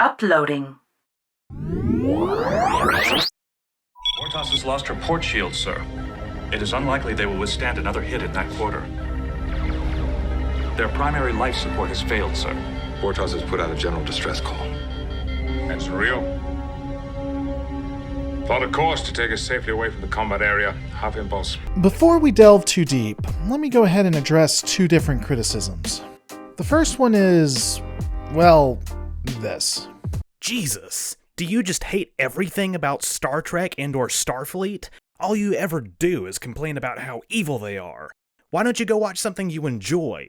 Uploading. Mortas has lost her port shield, sir. It is unlikely they will withstand another hit in that quarter. Their primary life support has failed, sir. Mortas has put out a general distress call. That's real. Plot a course to take us safely away from the combat area. Have impulse. Before we delve too deep, let me go ahead and address two different criticisms. The first one is, well, this. Jesus, do you just hate everything about Star Trek and/or Starfleet? All you ever do is complain about how evil they are. Why don't you go watch something you enjoy?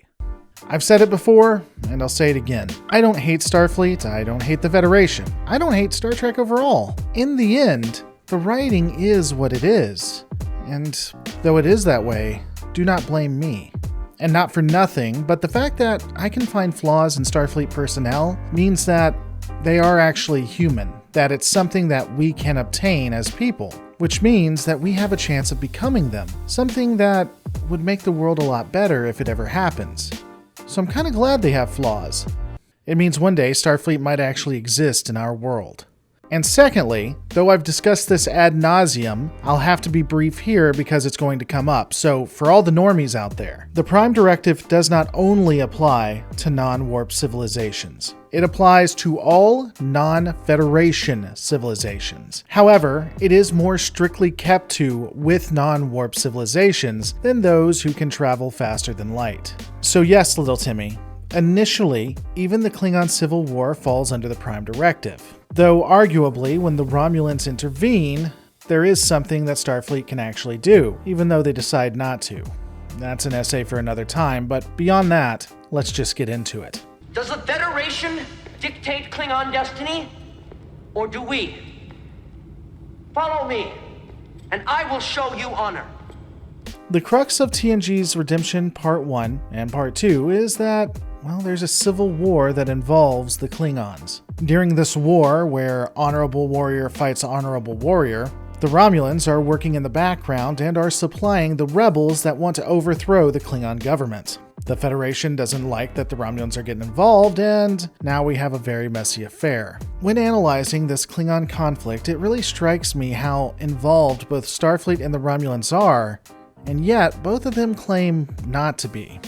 I've said it before, and I'll say it again. I don't hate Starfleet, I don't hate the Federation, I don't hate Star Trek overall. In the end, the writing is what it is. And though it is that way, do not blame me. And not for nothing, but the fact that I can find flaws in Starfleet personnel means that they are actually human, that it's something that we can obtain as people, which means that we have a chance of becoming them, something that would make the world a lot better if it ever happens. So I'm kind of glad they have flaws. It means one day Starfleet might actually exist in our world. And secondly, though I've discussed this ad nauseum, I'll have to be brief here because it's going to come up. So for all the normies out there, the Prime Directive does not only apply to non-warp civilizations. It applies to all non-Federation civilizations. However, it is more strictly kept to with non-warp civilizations than those who can travel faster than light. So yes, little Timmy, initially, even the Klingon Civil War falls under the Prime Directive. Though arguably, when the Romulans intervene, there is something that Starfleet can actually do, even though they decide not to. That's an essay for another time, but beyond that, let's just get into it. Does the Federation dictate Klingon destiny? Or do we? Follow me, and I will show you honor. The crux of TNG's Redemption Part 1 and Part 2 is that, well, there's a civil war that involves the Klingons. During this war, where honorable warrior fights honorable warrior, the Romulans are working in the background and are supplying the rebels that want to overthrow the Klingon government. The Federation doesn't like that the Romulans are getting involved, and now we have a very messy affair. When analyzing this Klingon conflict, it really strikes me how involved both Starfleet and the Romulans are, and yet both of them claim not to be.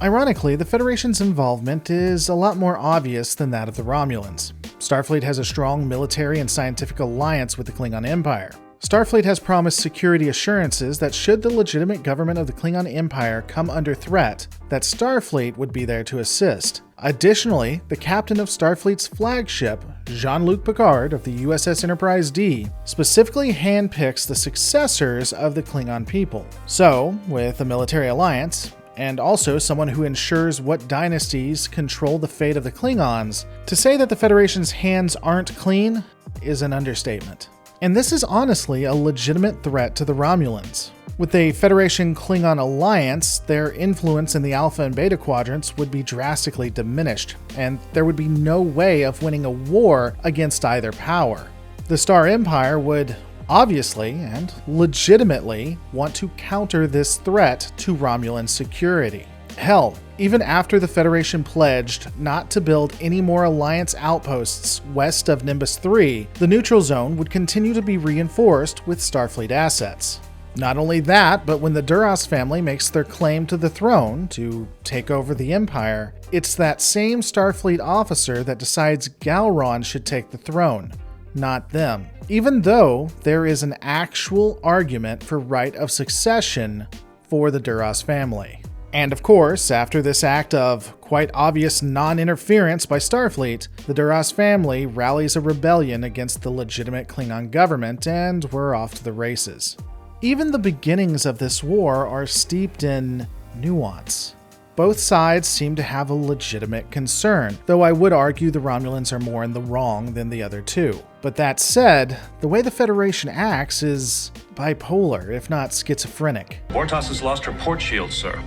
Ironically, the Federation's involvement is a lot more obvious than that of the Romulans. Starfleet has a strong military and scientific alliance with the Klingon Empire. Starfleet has promised security assurances that should the legitimate government of the Klingon Empire come under threat, that Starfleet would be there to assist. Additionally, the captain of Starfleet's flagship, Jean-Luc Picard of the USS Enterprise D, specifically handpicks the successors of the Klingon people. So, with a military alliance, and also someone who ensures what dynasties control the fate of the Klingons, to say that the Federation's hands aren't clean is an understatement. And this is honestly a legitimate threat to the Romulans. With a Federation-Klingon alliance, their influence in the Alpha and Beta quadrants would be drastically diminished, and there would be no way of winning a war against either power. The Star Empire would obviously and legitimately want to counter this threat to Romulan security. Hell, even after the Federation pledged not to build any more Alliance outposts west of Nimbus 3, the neutral zone would continue to be reinforced with Starfleet assets. Not only that, but when the Duras family makes their claim to the throne to take over the Empire, it's that same Starfleet officer that decides Gowron should take the throne, not them. Even though there is an actual argument for right of succession for the Duras family. And of course, after this act of quite obvious non-interference by Starfleet, the Duras family rallies a rebellion against the legitimate Klingon government, and we're off to the races. Even the beginnings of this war are steeped in nuance. Both sides seem to have a legitimate concern, though I would argue the Romulans are more in the wrong than the other two. But that said, the way the Federation acts is bipolar, if not schizophrenic. Mortas has lost her port shield, sir.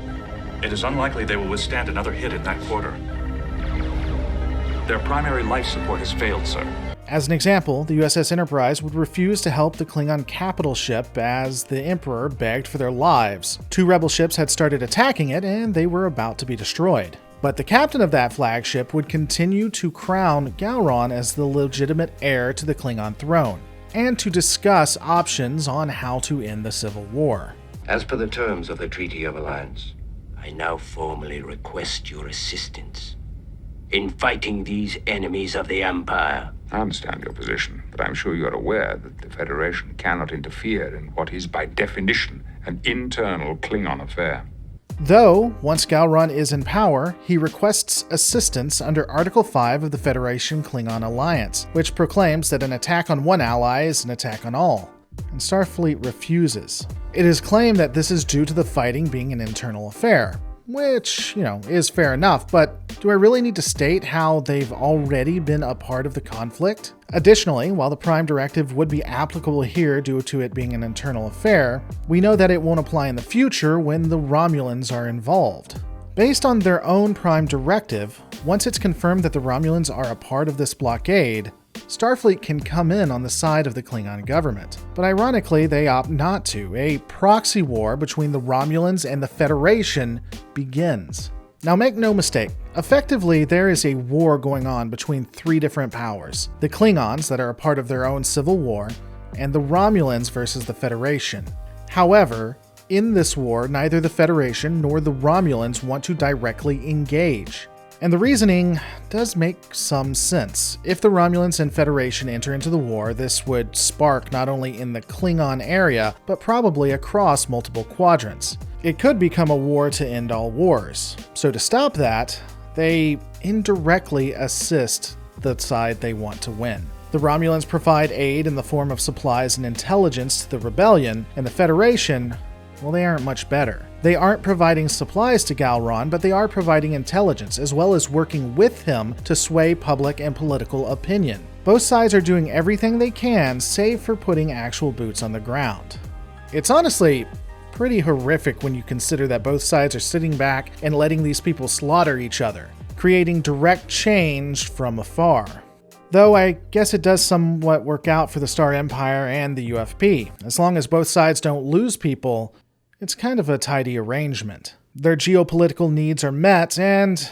It is unlikely they will withstand another hit in that quarter. Their primary life support has failed, sir. As an example, the USS Enterprise would refuse to help the Klingon capital ship as the Emperor begged for their lives. Two rebel ships had started attacking it, and they were about to be destroyed. But the captain of that flagship would continue to crown Gowron as the legitimate heir to the Klingon throne, and to discuss options on how to end the Civil War. As per the terms of the Treaty of Alliance, I now formally request your assistance in fighting these enemies of the Empire. I understand your position, but I'm sure you're aware that the Federation cannot interfere in what is, by definition, an internal Klingon affair. Though, once Gowron is in power, he requests assistance under Article 5 of the Federation-Klingon Alliance, which proclaims that an attack on one ally is an attack on all, and Starfleet refuses. It is claimed that this is due to the fighting being an internal affair, which, is fair enough, but do I really need to state how they've already been a part of the conflict? Additionally, while the Prime Directive would be applicable here due to it being an internal affair, we know that it won't apply in the future when the Romulans are involved. Based on their own Prime Directive, once it's confirmed that the Romulans are a part of this blockade, Starfleet can come in on the side of the Klingon government. But ironically, they opt not to. A proxy war between the Romulans and the Federation begins. Now make no mistake, effectively there is a war going on between three different powers. The Klingons, that are a part of their own civil war, and the Romulans versus the Federation. However, in this war, neither the Federation nor the Romulans want to directly engage. And the reasoning does make some sense. If the Romulans and Federation enter into the war, this would spark not only in the Klingon area, but probably across multiple quadrants. It could become a war to end all wars. So to stop that, they indirectly assist the side they want to win. The Romulans provide aid in the form of supplies and intelligence to the rebellion, and the Federation, well, they aren't much better. They aren't providing supplies to Gowron, but they are providing intelligence, as well as working with him to sway public and political opinion. Both sides are doing everything they can, save for putting actual boots on the ground. It's honestly pretty horrific when you consider that both sides are sitting back and letting these people slaughter each other, creating direct change from afar. Though I guess it does somewhat work out for the Star Empire and the UFP. As long as both sides don't lose people, it's kind of a tidy arrangement. Their geopolitical needs are met, and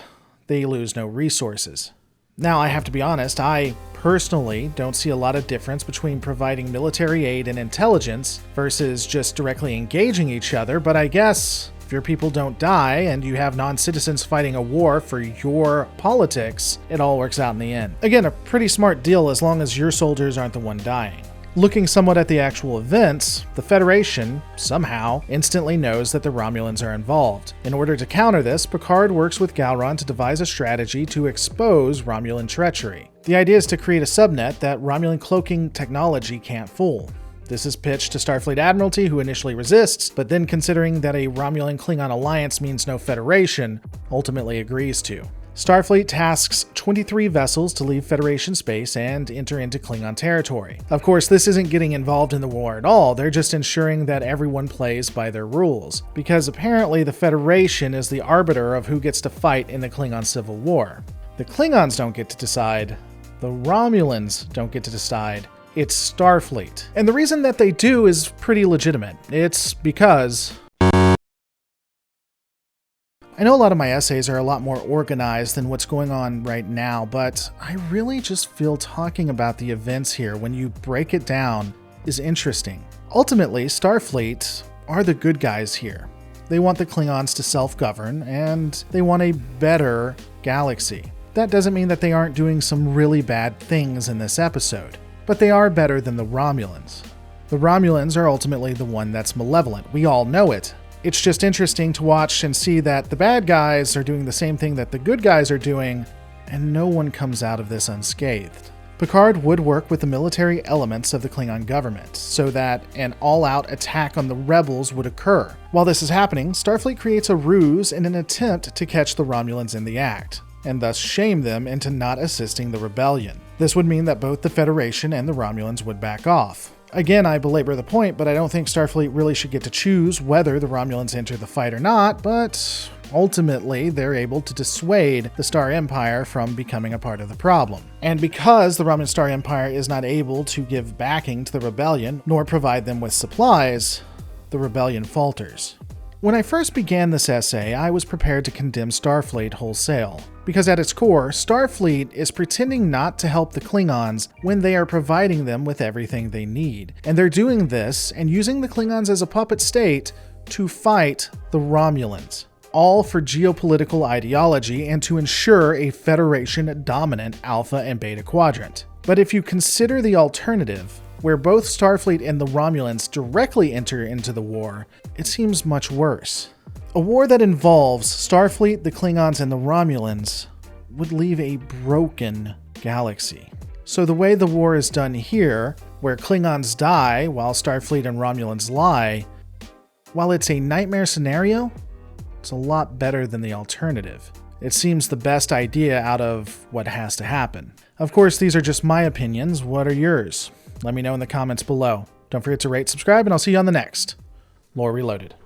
they lose no resources. Now, I have to be honest, I personally don't see a lot of difference between providing military aid and intelligence versus just directly engaging each other, but I guess if your people don't die and you have non-citizens fighting a war for your politics, it all works out in the end. Again, a pretty smart deal as long as your soldiers aren't the one dying. Looking somewhat at the actual events, the Federation, somehow, instantly knows that the Romulans are involved. In order to counter this, Picard works with Gowron to devise a strategy to expose Romulan treachery. The idea is to create a subnet that Romulan cloaking technology can't fool. This is pitched to Starfleet Admiralty, who initially resists, but then considering that a Romulan-Klingon alliance means no Federation, ultimately agrees to. Starfleet tasks 23 vessels to leave Federation space and enter into Klingon territory. Of course, this isn't getting involved in the war at all, they're just ensuring that everyone plays by their rules, because apparently the Federation is the arbiter of who gets to fight in the Klingon Civil War. The Klingons don't get to decide, the Romulans don't get to decide, it's Starfleet. And the reason that they do is pretty legitimate. It's because I know a lot of my essays are a lot more organized than what's going on right now, but I really just feel talking about the events here when you break it down is interesting. Ultimately, Starfleet are the good guys here. They want the Klingons to self-govern, and they want a better galaxy. That doesn't mean that they aren't doing some really bad things in this episode, but they are better than the Romulans. The Romulans are ultimately the one that's malevolent. We all know it. It's just interesting to watch and see that the bad guys are doing the same thing that the good guys are doing, and no one comes out of this unscathed. Picard would work with the military elements of the Klingon government, so that an all-out attack on the rebels would occur. While this is happening, Starfleet creates a ruse in an attempt to catch the Romulans in the act, and thus shame them into not assisting the rebellion. This would mean that both the Federation and the Romulans would back off. Again, I belabor the point, but I don't think Starfleet really should get to choose whether the Romulans enter the fight or not, but ultimately they're able to dissuade the Star Empire from becoming a part of the problem. And because the Romulan Star Empire is not able to give backing to the rebellion, nor provide them with supplies, the rebellion falters. When I first began this essay, I was prepared to condemn Starfleet wholesale, because at its core, Starfleet is pretending not to help the Klingons when they are providing them with everything they need. And they're doing this and using the Klingons as a puppet state to fight the Romulans, all for geopolitical ideology and to ensure a Federation-dominant Alpha and Beta Quadrant. But if you consider the alternative, where both Starfleet and the Romulans directly enter into the war, it seems much worse. A war that involves Starfleet, the Klingons, and the Romulans would leave a broken galaxy. So the way the war is done here, where Klingons die while Starfleet and Romulans lie, while it's a nightmare scenario, it's a lot better than the alternative. It seems the best idea out of what has to happen. Of course, these are just my opinions. What are yours? Let me know in the comments below. Don't forget to rate, subscribe, and I'll see you on the next Lore Reloaded.